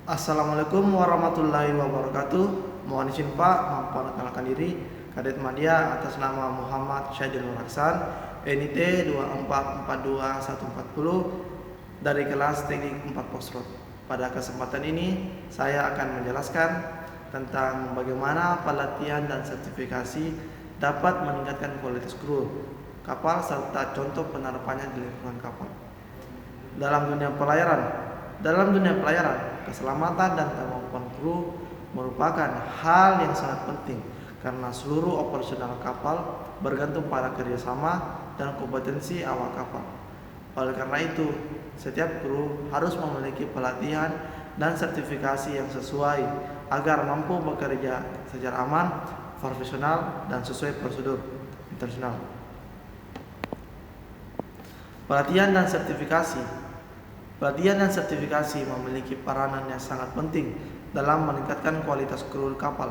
Assalamualaikum warahmatullahi wabarakatuh. Mohon izin Pak, memperkenalkan diri. Kadet Madya atas nama Muhammad Syahidul Raksan, NIT 2442140 dari kelas Teknik 4 Foxtrot. Pada kesempatan ini, saya akan menjelaskan tentang bagaimana pelatihan dan sertifikasi dapat meningkatkan kualitas kru kapal serta contoh penerapannya di lingkungan kapal. Dalam dunia pelayaran, keselamatan dan kemampuan kru merupakan hal yang sangat penting karena seluruh operasional kapal bergantung pada kerjasama dan kompetensi awak kapal. Oleh karena itu, setiap kru harus memiliki pelatihan dan sertifikasi yang sesuai agar mampu bekerja secara aman, profesional, dan sesuai prosedur internasional. Pelatihan dan sertifikasi memiliki peranan yang sangat penting dalam meningkatkan kualitas kru kapal.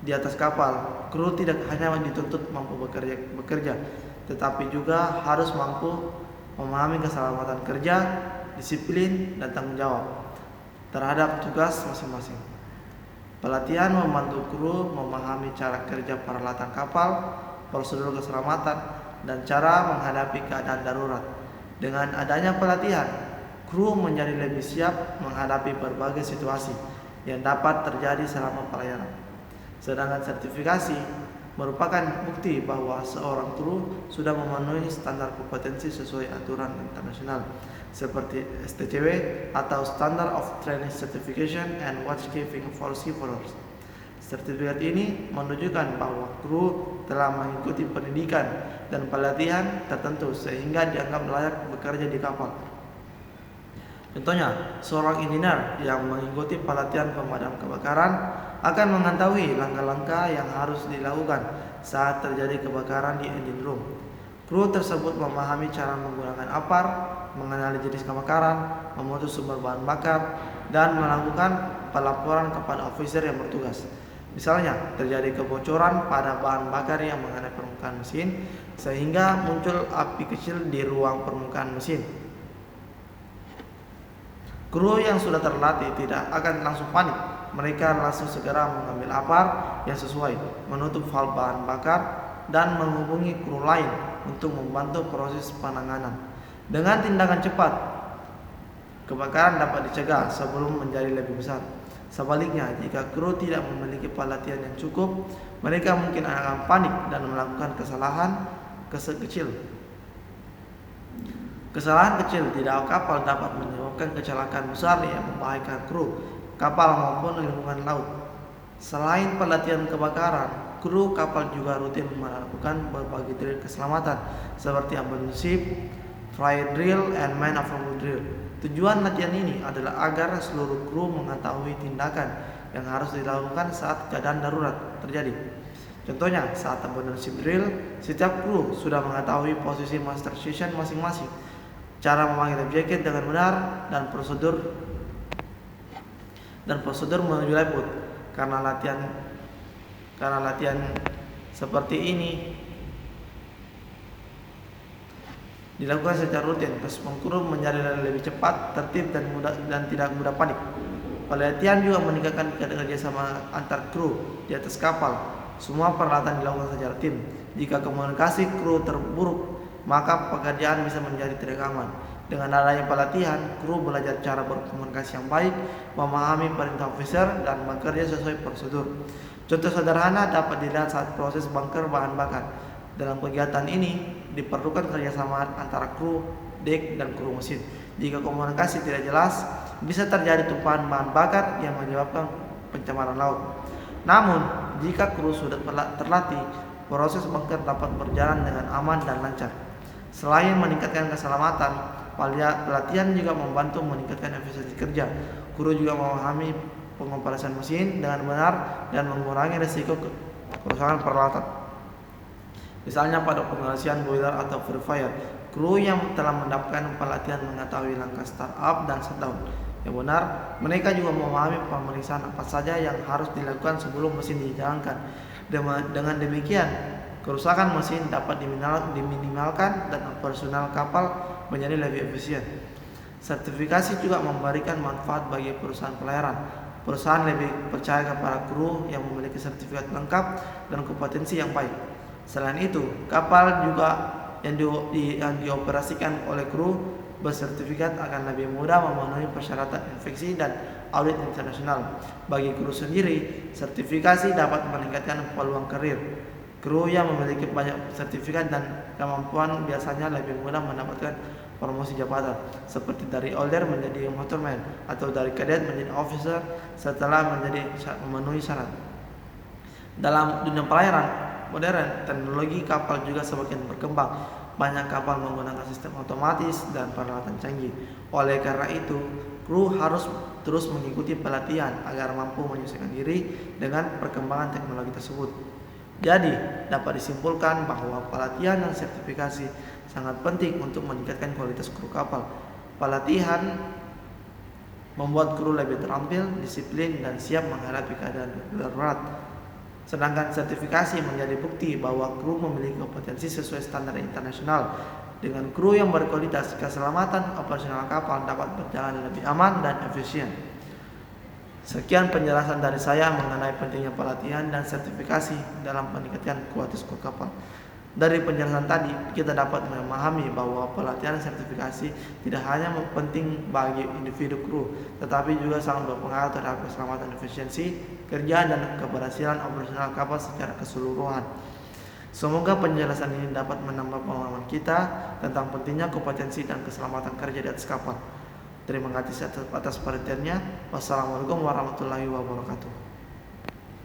Di atas kapal, kru tidak hanya dituntut mampu bekerja, tetapi juga harus mampu memahami keselamatan kerja, disiplin, dan tanggung jawab terhadap tugas masing-masing. Pelatihan membantu kru memahami cara kerja peralatan kapal, prosedur keselamatan, dan cara menghadapi keadaan darurat. Dengan adanya pelatihan, kru menjadi lebih siap menghadapi berbagai situasi yang dapat terjadi selama pelayaran. Sedangkan sertifikasi merupakan bukti bahwa seorang kru sudah memenuhi standar kompetensi sesuai aturan internasional seperti STCW atau Standard of Training Certification and Watchkeeping for Seafarers. Sertifikat ini menunjukkan bahwa kru telah mengikuti pendidikan dan pelatihan tertentu sehingga dianggap layak bekerja di kapal. Contohnya, seorang engineer yang mengikuti pelatihan pemadam kebakaran akan mengetahui langkah-langkah yang harus dilakukan saat terjadi kebakaran di engine room. Kru tersebut memahami cara menggunakan apar, mengenali jenis kebakaran, memutus sumber bahan bakar, dan melakukan pelaporan kepada officer yang bertugas. Misalnya, terjadi kebocoran pada bahan bakar yang mengenai permukaan mesin sehingga muncul api kecil di ruang permukaan mesin. Kru yang sudah terlatih tidak akan langsung panik. Mereka langsung segera mengambil apar yang sesuai, menutup valve bahan bakar, dan menghubungi kru lain untuk membantu proses penanganan. Dengan tindakan cepat, kebakaran dapat dicegah sebelum menjadi lebih besar. Sebaliknya, jika kru tidak memiliki pelatihan yang cukup, mereka mungkin akan panik dan melakukan kesalahan kecil. Kesalahan kecil di dalam kapal dapat menyebabkan kecelakaan besar yang membahayakan kru kapal maupun lingkungan laut. Selain pelatihan kebakaran, kru kapal juga rutin melakukan berbagai drill keselamatan seperti abandon ship, fire drill, and man overboard drill. Tujuan latihan ini adalah agar seluruh kru mengetahui tindakan yang harus dilakukan saat keadaan darurat terjadi. Contohnya, saat abandon ship drill, setiap kru sudah mengetahui posisi master station masing-masing, cara memakai life jacket dengan benar, dan prosedur menuju lifeboat. Karena latihan seperti ini dilakukan secara rutin, respons kru menjadi lebih cepat, tertib, dan tidak mudah panik. Pelatihan juga meningkatkan kerjasama antar kru di atas kapal. Semua peralatan dilakukan secara tim. Jika komunikasi kru terburuk, maka pekerjaan bisa menjadi tidak aman. Dengan adanya pelatihan, kru belajar cara berkomunikasi yang baik, memahami perintah officer, dan bekerja sesuai prosedur. Contoh sederhana dapat dilihat saat proses bunker bahan bakar. Dalam kegiatan ini diperlukan kerjasama antara kru dek dan kru mesin. Jika komunikasi tidak jelas, bisa terjadi tumpahan bahan bakar yang menyebabkan pencemaran laut. Namun, jika kru sudah terlatih, proses bunker dapat berjalan dengan aman dan lancar. Selain meningkatkan keselamatan, pelatihan juga membantu meningkatkan efisiensi kerja. Kru juga memahami pengoperasian mesin dengan benar dan mengurangi risiko kerusakan peralatan. Misalnya pada pengoperasian boiler atau purifier, kru yang telah mendapatkan pelatihan mengetahui langkah startup dan shutdown yang benar. Mereka juga memahami pemeriksaan apa saja yang harus dilakukan sebelum mesin dijalankan. Dengan demikian, kerusakan mesin dapat diminimalkan dan operasional kapal menjadi lebih efisien. Sertifikasi juga memberikan manfaat bagi perusahaan pelayaran. Perusahaan lebih percaya kepada kru yang memiliki sertifikat lengkap dan kompetensi yang baik. Selain itu, kapal juga yang dioperasikan oleh kru bersertifikat akan lebih mudah memenuhi persyaratan inspeksi dan audit internasional. Bagi kru sendiri, sertifikasi dapat meningkatkan peluang karir. Kru yang memiliki banyak sertifikat dan kemampuan biasanya lebih mudah mendapatkan promosi jabatan, seperti dari older menjadi motorman atau dari kadet menjadi officer setelah memenuhi syarat. Dalam dunia pelayaran modern, teknologi kapal juga semakin berkembang. Banyak kapal menggunakan sistem otomatis dan peralatan canggih. Oleh karena itu, kru harus terus mengikuti pelatihan agar mampu menyesuaikan diri dengan perkembangan teknologi tersebut. Jadi, dapat disimpulkan bahwa pelatihan dan sertifikasi sangat penting untuk meningkatkan kualitas kru kapal. Pelatihan membuat kru lebih terampil, disiplin, dan siap menghadapi keadaan darurat. Sedangkan sertifikasi menjadi bukti bahwa kru memiliki kompetensi sesuai standar internasional. Dengan kru yang berkualitas, keselamatan operasional kapal dapat berjalan lebih aman dan efisien. Sekian penjelasan dari saya mengenai pentingnya pelatihan dan sertifikasi dalam peningkatan kualitas kru kapal. Dari penjelasan tadi, kita dapat memahami bahwa pelatihan dan sertifikasi tidak hanya penting bagi individu kru, tetapi juga sangat berpengaruh terhadap keselamatan, efisiensi kerja, dan keberhasilan operasional kapal secara keseluruhan. Semoga penjelasan ini dapat menambah pemahaman kita tentang pentingnya kompetensi dan keselamatan kerja di atas kapal. Terima kasih atas perhatiannya. Wassalamualaikum warahmatullahi wabarakatuh.